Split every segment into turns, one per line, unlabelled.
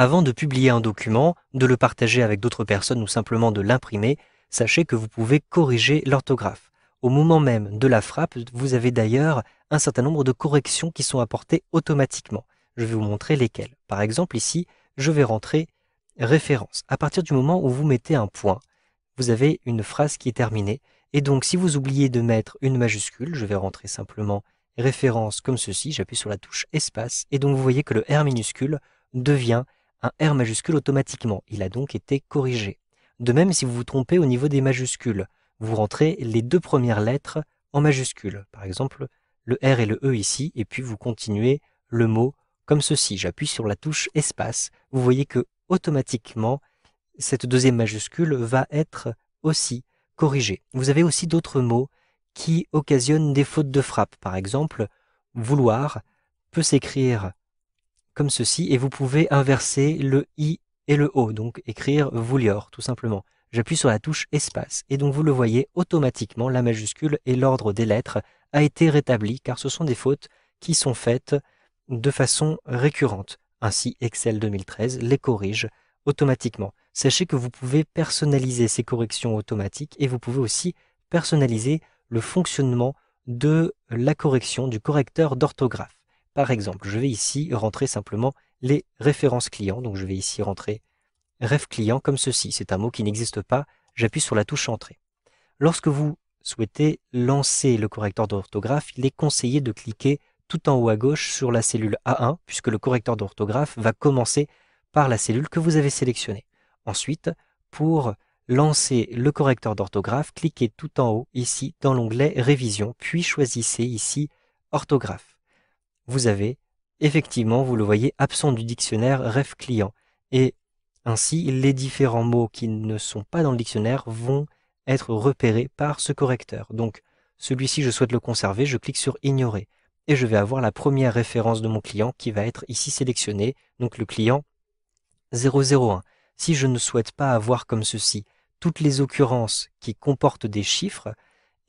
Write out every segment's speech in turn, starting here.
Avant de publier un document, de le partager avec d'autres personnes ou simplement de l'imprimer, sachez que vous pouvez corriger l'orthographe. Au moment même de la frappe, vous avez d'ailleurs un certain nombre de corrections qui sont apportées automatiquement. Je vais vous montrer lesquelles. Par exemple, ici, je vais rentrer référence. À partir du moment où vous mettez un point, vous avez une phrase qui est terminée. Et donc, si vous oubliez de mettre une majuscule, je vais rentrer simplement référence comme ceci, j'appuie sur la touche espace, et donc vous voyez que le R minuscule devient un R majuscule automatiquement. Il a donc été corrigé. De même, si vous vous trompez au niveau des majuscules, vous rentrez les deux premières lettres en majuscule. Par exemple, le R et le E ici, et puis vous continuez le mot comme ceci. J'appuie sur la touche espace. Vous voyez que automatiquement, cette deuxième majuscule va être aussi corrigée. Vous avez aussi d'autres mots qui occasionnent des fautes de frappe. Par exemple, vouloir peut s'écrire comme ceci et vous pouvez inverser le i et le o, donc écrire voulior tout simplement. J'appuie sur la touche espace et donc vous le voyez automatiquement, la majuscule et l'ordre des lettres a été rétabli car ce sont des fautes qui sont faites de façon récurrente. Ainsi, Excel 2013 les corrige automatiquement. Sachez que vous pouvez personnaliser ces corrections automatiques et vous pouvez aussi personnaliser le fonctionnement de la correction du correcteur d'orthographe. Par exemple, je vais ici rentrer simplement les références clients. Donc je vais ici rentrer ref client comme ceci. C'est un mot qui n'existe pas. J'appuie sur la touche entrée. Lorsque vous souhaitez lancer le correcteur d'orthographe, il est conseillé de cliquer tout en haut à gauche sur la cellule A1 puisque le correcteur d'orthographe va commencer par la cellule que vous avez sélectionnée. Ensuite, pour lancer le correcteur d'orthographe, cliquez tout en haut ici dans l'onglet Révision, puis choisissez ici Orthographe. Vous avez, effectivement, vous le voyez, absent du dictionnaire ref client. Et ainsi, les différents mots qui ne sont pas dans le dictionnaire vont être repérés par ce correcteur. Donc, celui-ci, je souhaite le conserver, je clique sur Ignorer. Et je vais avoir la première référence de mon client qui va être ici sélectionnée, donc le client 001. Si je ne souhaite pas avoir comme ceci toutes les occurrences qui comportent des chiffres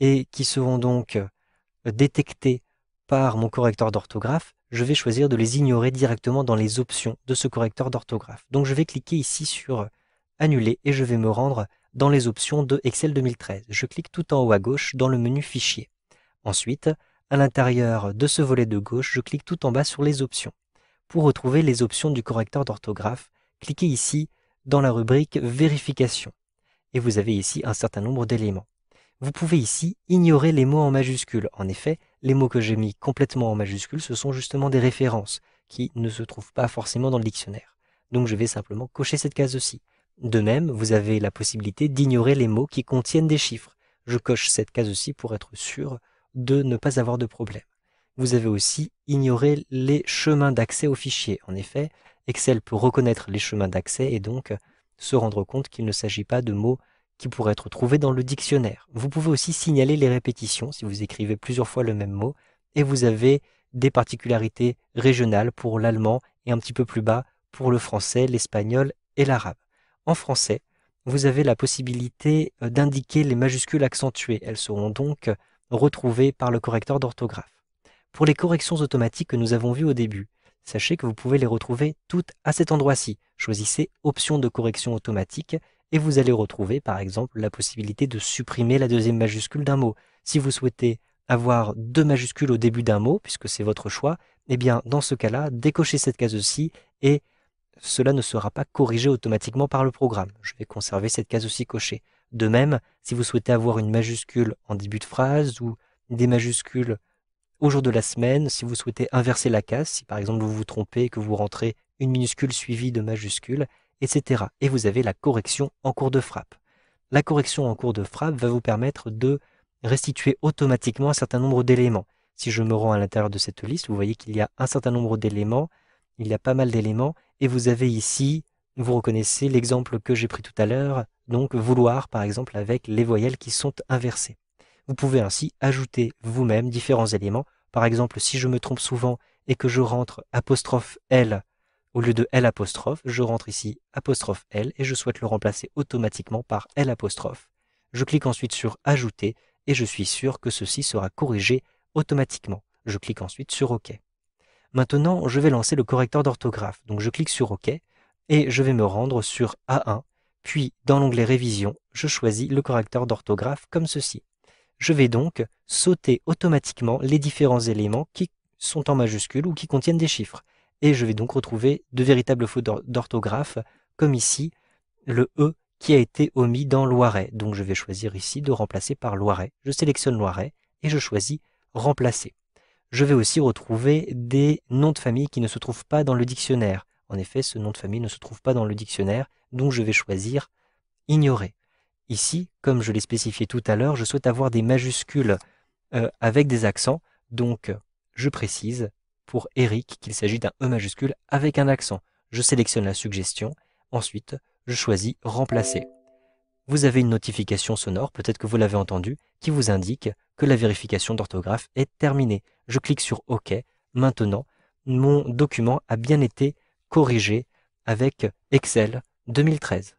et qui seront donc détectées par mon correcteur d'orthographe, je vais choisir de les ignorer directement dans les options de ce correcteur d'orthographe. Donc je vais cliquer ici sur Annuler et je vais me rendre dans les options de Excel 2013. Je clique tout en haut à gauche dans le menu Fichier. Ensuite, à l'intérieur de ce volet de gauche, je clique tout en bas sur les options. Pour retrouver les options du correcteur d'orthographe, cliquez ici dans la rubrique Vérification. Et vous avez ici un certain nombre d'éléments. Vous pouvez ici ignorer les mots en majuscules. En effet, les mots que j'ai mis complètement en majuscules, ce sont justement des références qui ne se trouvent pas forcément dans le dictionnaire. Donc je vais simplement cocher cette case-ci. De même, vous avez la possibilité d'ignorer les mots qui contiennent des chiffres. Je coche cette case-ci pour être sûr de ne pas avoir de problème. Vous avez aussi ignoré les chemins d'accès au fichier. En effet, Excel peut reconnaître les chemins d'accès et donc se rendre compte qu'il ne s'agit pas de mots qui pourraient être trouvés dans le dictionnaire. Vous pouvez aussi signaler les répétitions si vous écrivez plusieurs fois le même mot et vous avez des particularités régionales pour l'allemand et un petit peu plus bas pour le français, l'espagnol et l'arabe. En français, vous avez la possibilité d'indiquer les majuscules accentuées. Elles seront donc retrouvées par le correcteur d'orthographe. Pour les corrections automatiques que nous avons vues au début, sachez que vous pouvez les retrouver toutes à cet endroit-ci. Choisissez Options de correction automatique et vous allez retrouver par exemple la possibilité de supprimer la deuxième majuscule d'un mot. Si vous souhaitez avoir deux majuscules au début d'un mot, puisque c'est votre choix, eh bien dans ce cas-là, décochez cette case-ci et cela ne sera pas corrigé automatiquement par le programme. Je vais conserver cette case aussi cochée. De même, si vous souhaitez avoir une majuscule en début de phrase ou des majuscules au jour de la semaine, si vous souhaitez inverser la case, si par exemple vous vous trompez et que vous rentrez une minuscule suivie de majuscules, etc. Et vous avez la correction en cours de frappe. La correction en cours de frappe va vous permettre de restituer automatiquement un certain nombre d'éléments. Si je me rends à l'intérieur de cette liste, vous voyez qu'il y a un certain nombre d'éléments, il y a pas mal d'éléments, et vous avez ici, vous reconnaissez l'exemple que j'ai pris tout à l'heure, donc vouloir par exemple avec les voyelles qui sont inversées. Vous pouvez ainsi ajouter vous-même différents éléments. Par exemple, si je me trompe souvent et que je rentre apostrophe L au lieu de L apostrophe, je rentre ici apostrophe L et je souhaite le remplacer automatiquement par L apostrophe. Je clique ensuite sur Ajouter et je suis sûr que ceci sera corrigé automatiquement. Je clique ensuite sur OK. Maintenant, je vais lancer le correcteur d'orthographe. Donc je clique sur OK. et je vais me rendre sur A1, puis dans l'onglet Révision, je choisis le correcteur d'orthographe comme ceci. Je vais donc sauter automatiquement les différents éléments qui sont en majuscules ou qui contiennent des chiffres. Et je vais donc retrouver de véritables fautes d'orthographe, comme ici, le E qui a été omis dans Loiret. Donc je vais choisir ici de remplacer par Loiret. Je sélectionne Loiret et je choisis Remplacer. Je vais aussi retrouver des noms de famille qui ne se trouvent pas dans le dictionnaire. En effet, ce nom de famille ne se trouve pas dans le dictionnaire, donc je vais choisir Ignorer. Ici, comme je l'ai spécifié tout à l'heure, je souhaite avoir des majuscules avec des accents, donc je précise pour Eric qu'il s'agit d'un E majuscule avec un accent. Je sélectionne la suggestion, ensuite je choisis Remplacer. Vous avez une notification sonore, peut-être que vous l'avez entendu, qui vous indique que la vérification d'orthographe est terminée. Je clique sur OK. Maintenant, mon document a bien été corrigé avec Excel 2013.